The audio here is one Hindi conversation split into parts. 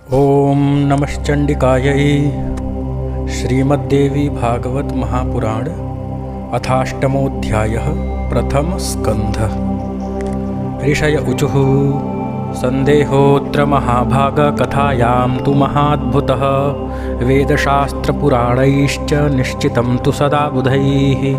ओम नमश्चंडिकायै। श्रीमद्देवी भागवत महापुराण अथाष्टमोऽध्यायः प्रथम स्कन्धः। ऋषय उचुः संदेहोऽत्र महाभाग कथायां तु महाद्भुतः वेदशास्त्रपुराणैश्च निश्चितं तु सदा बुधैः।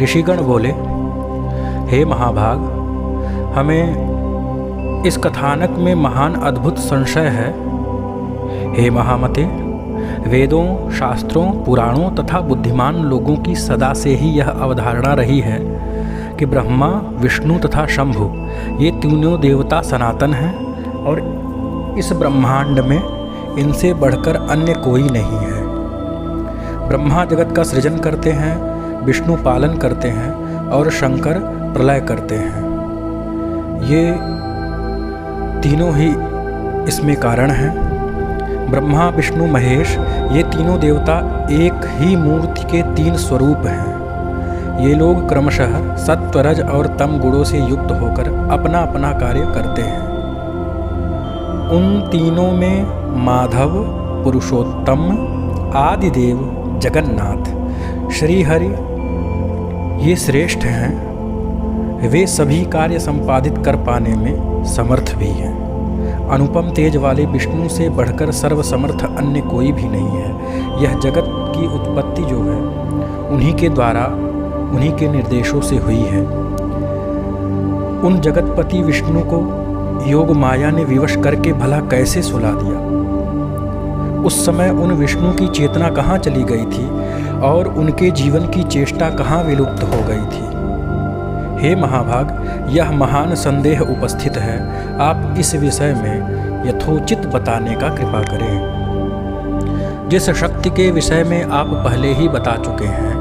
ऋषिगण बोले, हे महाभाग, हमें इस कथानक में महान अद्भुत संशय है। हे महामते, वेदों, शास्त्रों, पुराणों तथा बुद्धिमान लोगों की सदा से ही यह अवधारणा रही है कि ब्रह्मा, विष्णु तथा शंभु ये तीनों देवता सनातन हैं और इस ब्रह्मांड में इनसे बढ़कर अन्य कोई नहीं है। ब्रह्मा जगत का सृजन करते हैं, विष्णु पालन करते हैं और शंकर प्रलय करते हैं। ये तीनों ही इसमें कारण हैं। ब्रह्मा, विष्णु, महेश ये तीनों देवता एक ही मूर्ति के तीन स्वरूप हैं। ये लोग क्रमशः सत्व, रज और तम गुणों से युक्त होकर अपना अपना कार्य करते हैं। उन तीनों में माधव, पुरुषोत्तम, आदिदेव, जगन्नाथ, श्रीहरि ये श्रेष्ठ हैं। वे सभी कार्य संपादित कर पाने में समर्थ भी हैं। अनुपम तेज वाले विष्णु से बढ़कर सर्वसमर्थ अन्य कोई भी नहीं है। यह जगत की उत्पत्ति जो है उन्हीं के द्वारा, उन्हीं के निर्देशों से हुई है। उन जगतपति विष्णु को योग माया ने विवश करके भला कैसे सुला दिया। उस समय उन विष्णु की चेतना कहाँ चली गई थी और उनके जीवन की चेष्टा कहाँ विलुप्त हो गई थी। हे महाभाग, यह महान संदेह उपस्थित है। आप इस विषय में यथोचित बताने का कृपा करें। जिस शक्ति के विषय में आप पहले ही बता चुके हैं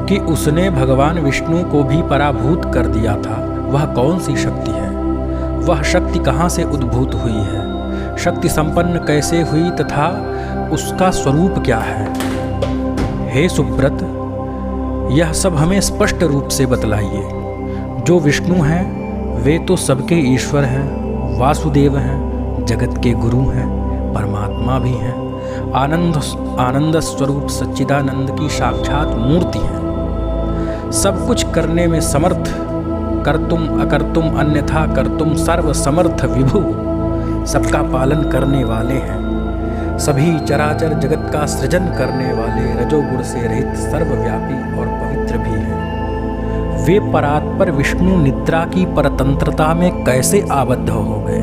कि उसने भगवान विष्णु को भी पराभूत कर दिया था, वह कौन सी शक्ति है? वह शक्ति कहाँ से उद्भूत हुई है? शक्ति संपन्न कैसे हुई तथा उसका स्वरूप क्या है? हे सुब्रत, यह सब हमें स्पष्ट रूप से बतलाइए। जो विष्णु हैं वे तो सबके ईश्वर हैं, वासुदेव हैं, जगत के गुरु हैं, परमात्मा भी हैं, आनंद स्वरूप सच्चिदानंद की साक्षात मूर्ति हैं, सब कुछ करने में समर्थ, कर्तुम अकर्तुम अन्यथा कर्तुम सर्वसमर्थ विभु, सबका पालन करने वाले हैं, सभी चराचर जगत का सृजन करने वाले, रजोगुण से रहित, सर्वव्यापी और पवित्र भी हैं। वे परात्पर विष्णु निद्रा की परतंत्रता में कैसे आबद्ध हो गए?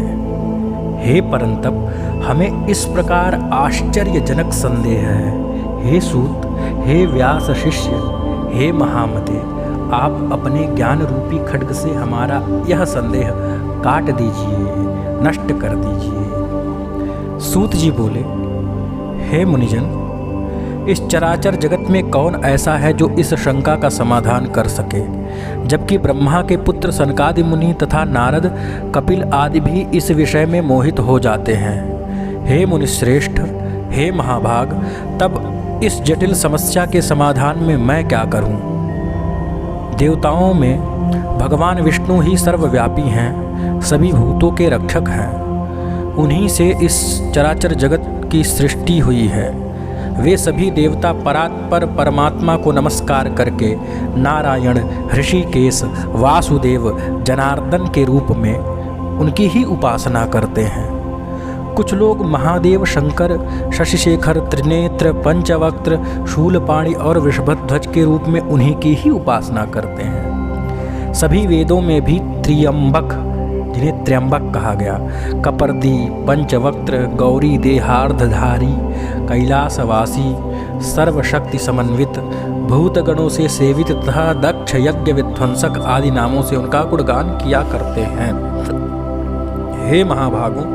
हे परंतप, हमें इस प्रकार आश्चर्यजनक संदेह है। हे सूत, हे व्यास शिष्य, हे महामते, आप अपने ज्ञान रूपी खड्ग से हमारा यह संदेह काट दीजिए, नष्ट कर दीजिए। सूत जी बोले, हे मुनिजन, इस चराचर जगत में कौन ऐसा है जो इस शंका का समाधान कर सके, जबकि ब्रह्मा के पुत्र सनकादि मुनि तथा नारद, कपिल आदि भी इस विषय में मोहित हो जाते हैं। हे मुनिश्रेष्ठ, हे महाभाग, तब इस जटिल समस्या के समाधान में मैं क्या करूं? देवताओं में भगवान विष्णु ही सर्वव्यापी हैं, सभी भूतों के रक्षक हैं। उन्हीं से इस चराचर जगत की सृष्टि हुई है। वे सभी देवता परात्पर परमात्मा को नमस्कार करके नारायण, ऋषिकेश, वासुदेव, जनार्दन के रूप में उनकी ही उपासना करते हैं। कुछ लोग महादेव, शंकर, शशिशेखर, त्रिनेत्र, पंचवक्त्र, शूलपाणि और वृषभध्वज के रूप में उन्हीं की ही उपासना करते हैं। सभी वेदों में भी त्र्यंबक, जिन्हें त्र्यंबक कहा गया, कपर्दी, पंचवक्त्र, गौरी देहार्धधारी, कैलासवासी, सर्वशक्ति समन्वित, भूतगणों से सेवित तथा दक्ष यज्ञ विध्वंसक आदि नामों से उनका गुणगान किया करते हैं। हे महाभागों,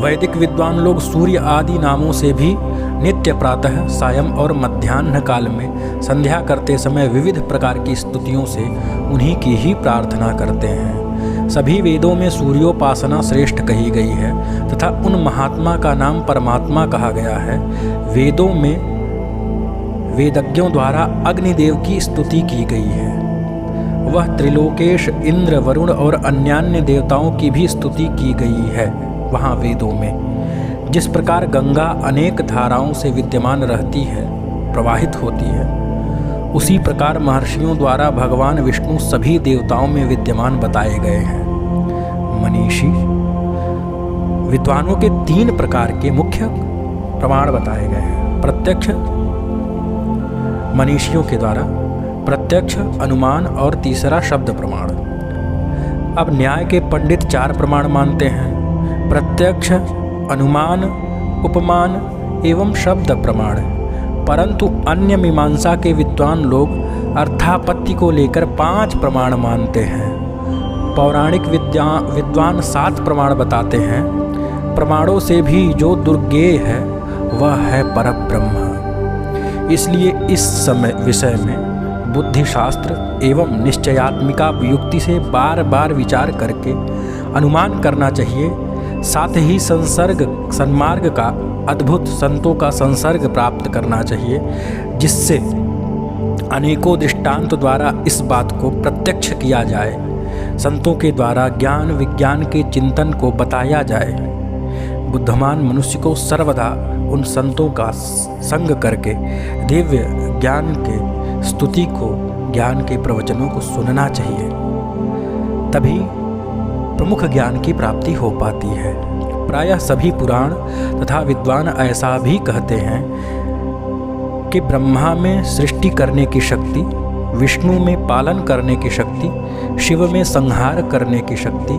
वैदिक विद्वान लोग सूर्य आदि नामों से भी नित्य प्रातः, सायं और मध्याह्न काल में संध्या करते समय विविध प्रकार की स्तुतियों से उन्हीं की ही प्रार्थना करते हैं। सभी वेदों में सूर्योपासना श्रेष्ठ कही गई है तथा उन महात्मा का नाम परमात्मा कहा गया है। वेदों में वेदज्ञों द्वारा अग्निदेव की स्तुति की गई है। वह त्रिलोकेश, इंद्र, वरुण और अन्यान्य देवताओं की भी स्तुति की गई है। वहाँ वेदों में जिस प्रकार गंगा अनेक धाराओं से विद्यमान रहती है, प्रवाहित होती है, उसी प्रकार महर्षियों द्वारा भगवान विष्णु सभी देवताओं में विद्यमान बताए गए हैं। मनीषी विद्वानों के 3 प्रकार के मुख्य प्रमाण बताए गए हैं। प्रत्यक्ष, मनीषियों के द्वारा प्रत्यक्ष, अनुमान और तीसरा शब्द प्रमाण। अब न्याय के पंडित 4 प्रमाण मानते हैं: प्रत्यक्ष, अनुमान, उपमान एवं शब्द प्रमाण। परंतु अन्य मीमांसा के विद्वान लोग अर्थापत्ति को लेकर 5 प्रमाण मानते हैं। पौराणिक विद्वान 7 प्रमाण बताते हैं। प्रमाणों से भी जो दुर्गेय है वह है परब्रह्म। इसलिए इस विषय में बुद्धिशास्त्र एवं निश्चयात्मिका युक्ति से बार बार विचार करके अनुमान करना चाहिए। साथ ही सन्मार्ग का अद्भुत संतों का संसर्ग प्राप्त करना चाहिए, जिससे अनेकों दृष्टांत द्वारा इस बात को प्रत्यक्ष किया जाए, संतों के द्वारा ज्ञान विज्ञान के चिंतन को बताया जाए। बुद्धिमान मनुष्य को सर्वदा उन संतों का संग करके दिव्य ज्ञान के स्तुति को, ज्ञान के प्रवचनों को सुनना चाहिए, तभी प्रमुख ज्ञान की प्राप्ति हो पाती है। प्रायः सभी पुराण तथा विद्वान ऐसा भी कहते हैं कि ब्रह्मा में सृष्टि करने की शक्ति, विष्णु में पालन करने की शक्ति, शिव में संहार करने की शक्ति,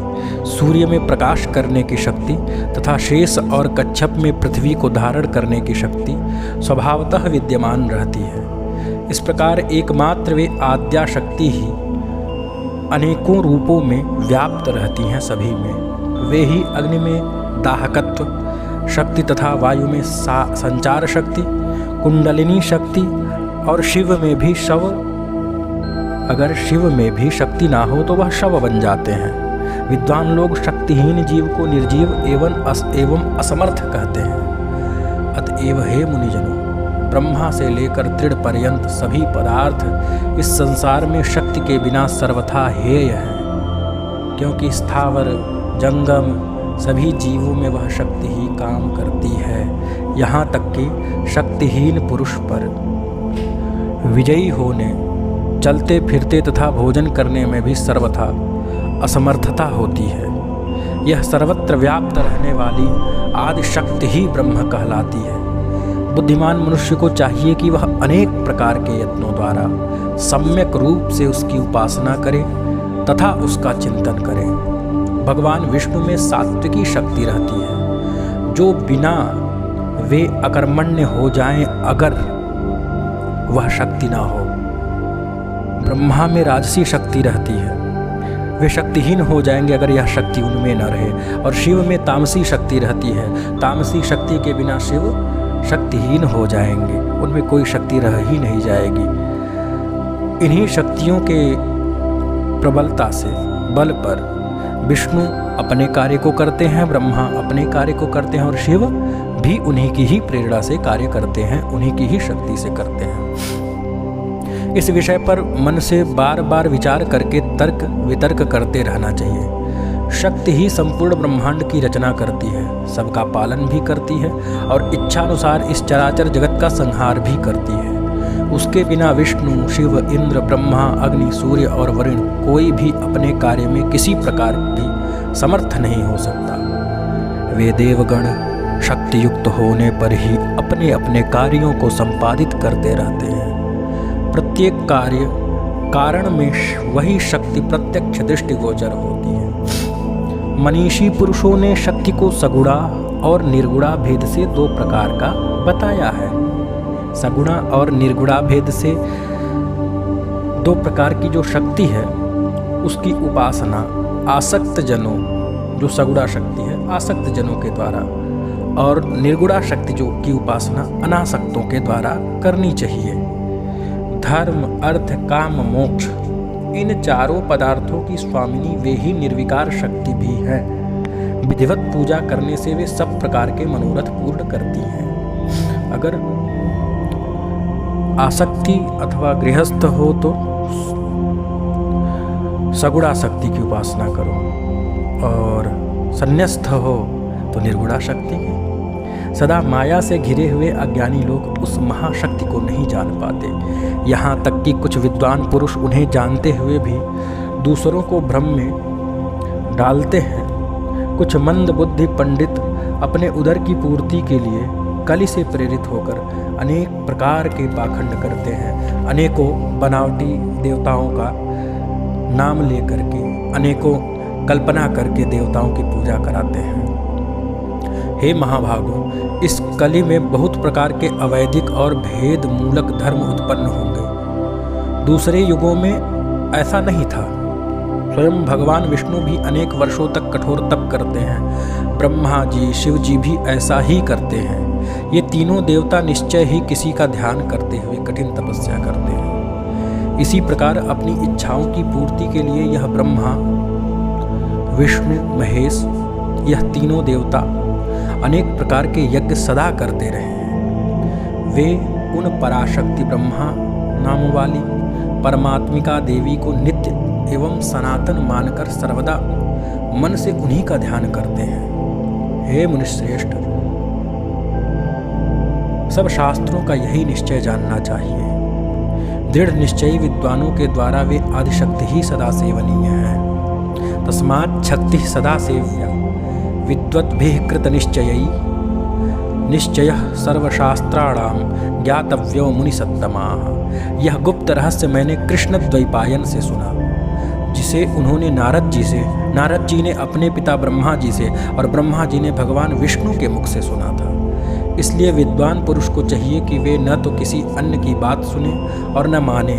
सूर्य में प्रकाश करने की शक्ति तथा शेष और कच्छप में पृथ्वी को धारण करने की शक्ति स्वभावतः विद्यमान रहती है। इस प्रकार एकमात्र वे आद्या शक्ति ही अनेकों रूपों में व्याप्त रहती हैं सभी में। वे ही अग्नि में दाहकत्व शक्ति तथा वायु में संचार शक्ति, कुंडलिनी शक्ति और शिव में भी शव, अगर शिव में भी शक्ति ना हो तो वह शव बन जाते हैं। विद्वान लोग शक्तिहीन जीव को निर्जीव एवं असमर्थ कहते हैं। अतएव हे मुनिजनों, ब्रह्मा से लेकर दृढ़ पर्यंत सभी पदार्थ इस संसार में शक्ति के बिना सर्वथा हेय हैं, क्योंकि स्थावर जंगम सभी जीवों में वह शक्ति ही काम करती है। यहाँ तक कि शक्तिहीन पुरुष पर विजयी होने, चलते फिरते तथा भोजन करने में भी सर्वथा असमर्थता होती है। यह सर्वत्र व्याप्त रहने वाली आदि शक्ति ही ब्रह्म कहलाती है। बुद्धिमान मनुष्य को चाहिए कि वह अनेक प्रकार के यत्नों द्वारा सम्यक रूप से उसकी उपासना करे तथा उसका चिंतन करे। भगवान विष्णु में सात्विकी शक्ति रहती है, जो बिना वे अकर्मण्य हो जाएं अगर वह शक्ति ना हो। ब्रह्मा में राजसी शक्ति रहती है, वे शक्तिहीन हो जाएंगे अगर यह शक्ति उनमें न रहे। और शिव में तामसी शक्ति रहती है, तामसी शक्ति के बिना शिव शक्तिहीन हो जाएंगे, उनमें कोई शक्ति रह ही नहीं जाएगी। इन्हीं शक्तियों के प्रबलता से, बल पर विष्णु अपने कार्य को करते हैं, ब्रह्मा अपने कार्य को करते हैं और शिव भी उन्हीं की ही प्रेरणा से कार्य करते हैं, उन्हीं की ही शक्ति से करते हैं। इस विषय पर मन से बार बार विचार करके तर्क वितर्क करते रहना चाहिए। शक्ति ही संपूर्ण ब्रह्मांड की रचना करती है, सबका पालन भी करती है और इच्छानुसार इस चराचर जगत का संहार भी करती है। उसके बिना विष्णु, शिव, इंद्र, ब्रह्मा, अग्नि, सूर्य और वरुण कोई भी अपने कार्य में किसी प्रकार भी समर्थ नहीं हो सकता। वे देवगण शक्ति युक्त होने पर ही अपने अपने कार्यों को संपादित करते रहते हैं। प्रत्येक कार्य कारण में वही शक्ति प्रत्यक्ष दृष्टिगोचर होती है। मनीषी पुरुषों ने शक्ति को सगुणा और निर्गुणा भेद से 2 प्रकार का बताया है। सगुणा और निर्गुणा भेद से 2 प्रकार की जो शक्ति है उसकी उपासना आसक्त जनों, जो सगुणा शक्ति है आसक्त जनों के द्वारा, और निर्गुणा शक्ति जो की उपासना अनासक्तों के द्वारा करनी चाहिए। धर्म, अर्थ, काम, मोक्ष, इन चारों पदार्थों की स्वामिनी वे ही निर्विकार शक्ति भी है। विधिवत पूजा करने से वे सब प्रकार के मनोरथ पूर्ण करती हैं। अगर आसक्ति अथवा गृहस्थ हो तो सगुणा शक्ति की उपासना करो, और संन्यस्त हो तो निर्गुणा शक्ति की। सदा माया से घिरे हुए अज्ञानी लोग उस महाशक्ति को नहीं जान पाते। यहाँ तक कि कुछ विद्वान पुरुष उन्हें जानते हुए भी दूसरों को भ्रम में डालते हैं। कुछ मंद बुद्धि पंडित अपने उदर की पूर्ति के लिए कली से प्रेरित होकर अनेक प्रकार के पाखंड करते हैं। अनेकों बनावटी देवताओं का नाम लेकर के, अनेकों कल्पना करके देवताओं की पूजा कराते हैं। हे महाभागों, इस कली में बहुत प्रकार के अवैधिक और भेद मूलक धर्म उत्पन्न होंगे। दूसरे युगों में ऐसा नहीं था। स्वयं भगवान विष्णु भी अनेक वर्षों तक कठोर तप करते हैं। ब्रह्मा जी, शिव जी भी ऐसा ही करते हैं। ये तीनों देवता निश्चय ही किसी का ध्यान करते हुए कठिन तपस्या करते हैं। इसी प्रकार अपनी इच्छाओं की पूर्ति के लिए यह ब्रह्मा, विष्णु, महेश, यह तीनों देवता अनेक प्रकार के यज्ञ सदा करते रहे हैं। वे उन पराशक्ति ब्रह्मा नाम वाली परमात्मिका देवी को नित्य एवं सनातन मानकर सर्वदा मन से उन्हीं का ध्यान करते हैं। हे मुनिश्रेष्ठ, सब शास्त्रों का यही निश्चय जानना चाहिए। दृढ़ निश्चयी विद्वानों के द्वारा वे आदिशक्ति ही सदा सेवनीय है। तस्मात् शक्ति सदा सेव्या विद्वद्भिः कृत निश्चयई निश्चयः सर्वशास्त्राणाम ज्ञातव्यो मुनिसत्तमाः। यह गुप्त रहस्य मैंने कृष्ण द्वैपायन से सुना, जिसे उन्होंने नारद जी ने अपने पिता ब्रह्मा जी से और ब्रह्मा जी ने भगवान विष्णु के मुख से सुना था। इसलिए विद्वान पुरुष को चाहिए कि वे न तो किसी अन्य की बात सुने और न माने,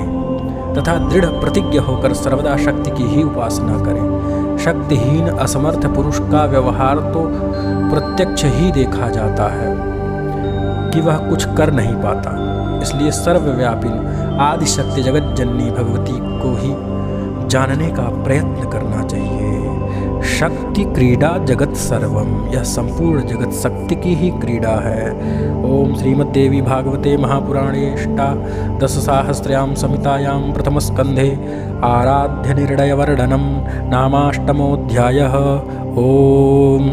तथा दृढ़ प्रतिज्ञ होकर सर्वदा शक्ति की ही उपासना करें। शक्तिहीन असमर्थ पुरुष का व्यवहार तो प्रत्यक्ष ही देखा जाता है कि वह कुछ कर नहीं पाता। इसलिए सर्वव्यापिन आदि शक्ति जगत जननी भगवती को ही जानने का प्रयत्न करना चाहिए। शक्ति क्रीडा जगत सर्वम, यह संपूर्ण जगत शक्ति की ही क्रीडा है। ओम श्रीमद्देवी भागवते महापुराणे अष्टादशसाहस्र्यां संहितायां प्रथमस्कन्धे आराध्य निर्णय वर्णनम नामाष्टमोऽध्यायः। ओम।